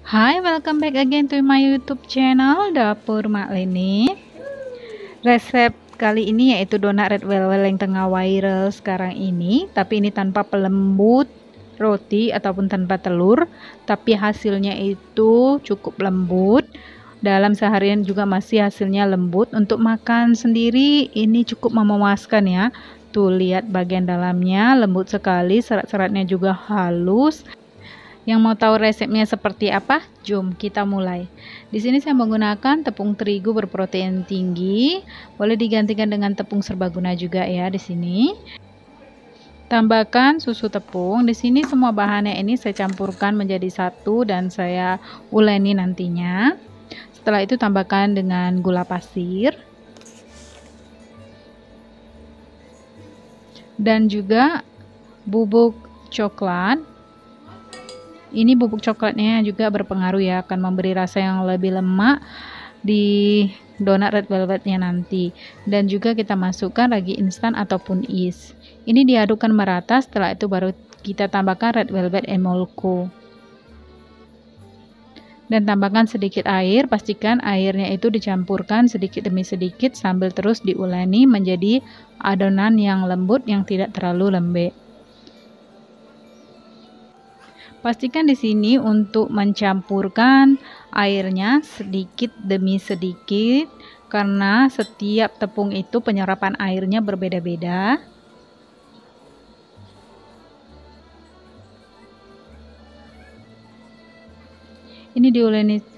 Hai, welcome back again to my YouTube channel Dapur Mak Leni. Resep kali ini yaitu donat red velvet yang tengah viral sekarang ini, tapi ini tanpa pelembut roti ataupun tanpa telur, tapi hasilnya itu cukup lembut. Dalam seharian juga masih hasilnya lembut. Untuk makan sendiri ini cukup memuaskan ya. Tuh lihat bagian dalamnya lembut sekali, serat-seratnya juga halus. Yang mau tahu resepnya seperti apa? Jom kita mulai. Di sini saya menggunakan tepung terigu berprotein tinggi. Boleh digantikan dengan tepung serbaguna juga ya di sini. Tambahkan susu tepung. Di sini semua bahannya ini saya campurkan menjadi satu dan saya uleni nantinya. Setelah itu tambahkan dengan gula pasir. Dan juga bubuk coklat. Ini bubuk coklatnya juga berpengaruh ya, akan memberi rasa yang lebih lemak di donat red velvetnya nanti. Dan juga kita masukkan ragi instan ataupun is. Ini diadukkan merata, setelah itu baru kita tambahkan red velvet emolko. Dan tambahkan sedikit air, pastikan airnya itu dicampurkan sedikit demi sedikit sambil terus diuleni menjadi adonan yang lembut yang tidak terlalu lembek. Pastikan di sini untuk mencampurkan airnya sedikit demi sedikit karena setiap tepung itu penyerapan airnya berbeda-beda. Ini diuleni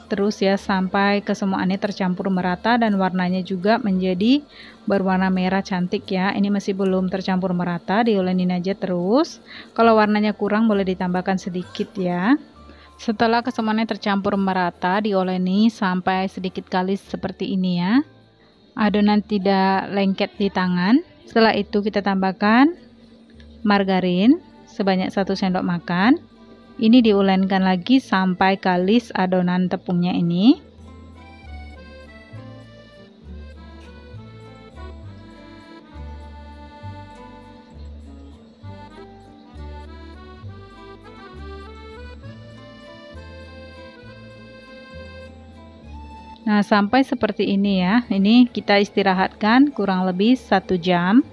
terus ya sampai kesemuanya tercampur merata dan warnanya juga menjadi berwarna merah cantik ya. Ini masih belum tercampur merata, diolenin aja terus. Kalau warnanya kurang boleh ditambahkan sedikit ya. Setelah kesemuanya tercampur merata, dioleni sampai sedikit kalis seperti ini ya. Adonan tidak lengket di tangan. Setelah itu kita tambahkan margarin sebanyak 1 sendok makan. Ini diulenkan lagi sampai kalis adonan tepungnya ini. Nah, sampai seperti ini ya. Ini kita istirahatkan kurang lebih 1 jam.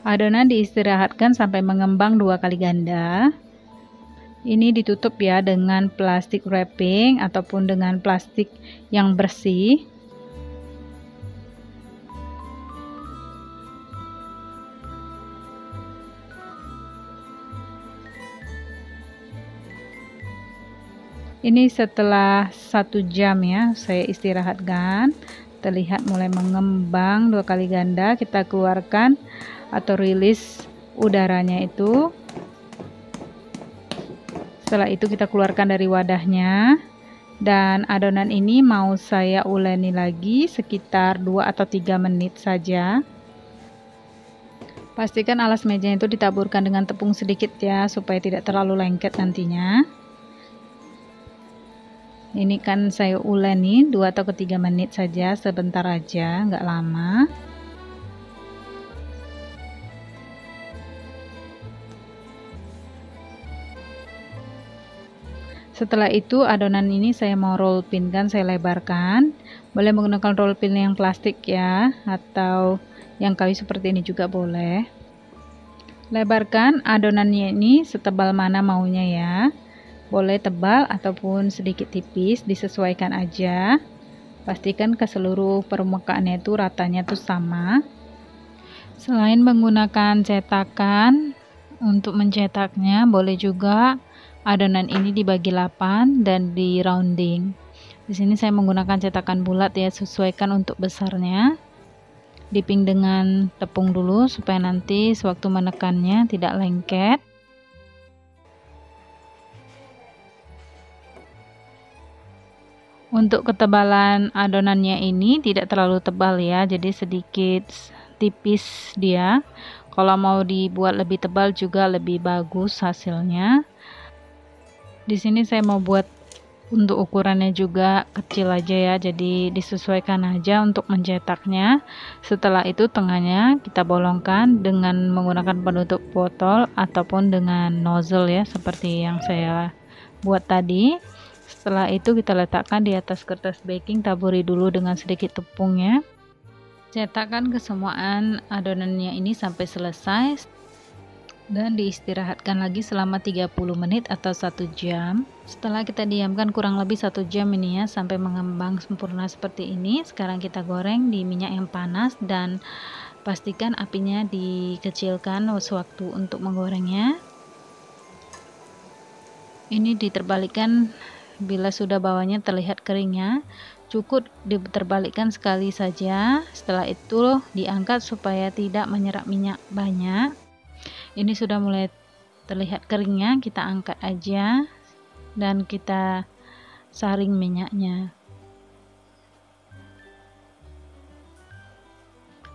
Adonan diistirahatkan sampai mengembang 2 kali ganda. Ini ditutup ya dengan plastik wrapping ataupun dengan plastik yang bersih. Ini setelah 1 jam ya saya istirahatkan. Terlihat mulai mengembang 2 kali ganda. Kita keluarkan atau rilis udaranya itu. Setelah itu kita keluarkan dari wadahnya, dan adonan ini mau saya uleni lagi sekitar 2 atau 3 menit saja. Pastikan alas mejanya itu ditaburkan dengan tepung sedikit ya supaya tidak terlalu lengket nantinya. Ini kan saya uleni 2 atau 3 menit saja, sebentar aja, nggak lama. Setelah itu adonan ini saya mau roll pin kan, saya lebarkan. Boleh menggunakan roll pin yang plastik ya, atau yang kayu seperti ini juga boleh. Lebarkan adonannya ini setebal mana maunya ya. Boleh tebal ataupun sedikit tipis, disesuaikan aja. Pastikan ke seluruh permukaannya itu ratanya tuh sama. Selain menggunakan cetakan, untuk mencetaknya boleh juga adonan ini dibagi 8 dan di rounding. Di sini saya menggunakan cetakan bulat ya, sesuaikan untuk besarnya. Dipping dengan tepung dulu supaya nanti sewaktu menekannya tidak lengket. Untuk ketebalan adonannya ini tidak terlalu tebal ya, jadi sedikit tipis dia. Kalau mau dibuat lebih tebal juga lebih bagus hasilnya. Di sini saya mau buat Untuk ukurannya juga kecil aja ya, jadi disesuaikan aja untuk mencetaknya. Setelah itu tengahnya kita bolongkan dengan menggunakan penutup botol ataupun dengan nozzle ya, seperti yang saya buat tadi. Setelah itu kita letakkan di atas kertas baking, taburi dulu dengan sedikit tepungnya. Cetakkan kesemuaan adonannya ini sampai selesai dan diistirahatkan lagi selama 30 menit atau 1 jam. Setelah kita diamkan kurang lebih 1 jam ini ya, sampai mengembang sempurna seperti ini. Sekarang kita goreng di minyak yang panas dan pastikan apinya dikecilkan sewaktu untuk menggorengnya. Ini diterbalikkan bila sudah bawahnya terlihat keringnya. Cukup diterbalikkan sekali saja. Setelah itu diangkat supaya tidak menyerap minyak banyak. Ini sudah mulai terlihat keringnya, kita angkat aja dan kita saring minyaknya.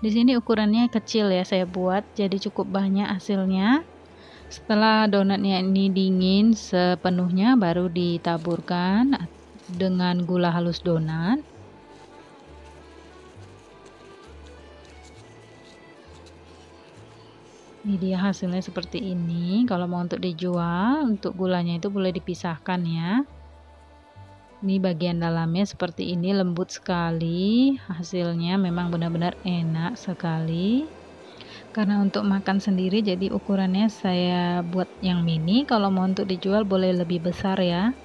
Di sini ukurannya kecil ya saya buat, jadi cukup banyak hasilnya. Setelah donatnya ini dingin sepenuhnya, baru ditaburkan dengan gula halus donat. Ini dia hasilnya seperti ini. Kalau mau untuk dijual, untuk gulanya itu boleh dipisahkan ya. Ini bagian dalamnya seperti ini, lembut sekali. Hasilnya memang benar-benar enak sekali. Karena untuk makan sendiri, jadi ukurannya saya buat yang mini. Kalau mau untuk dijual boleh lebih besar ya.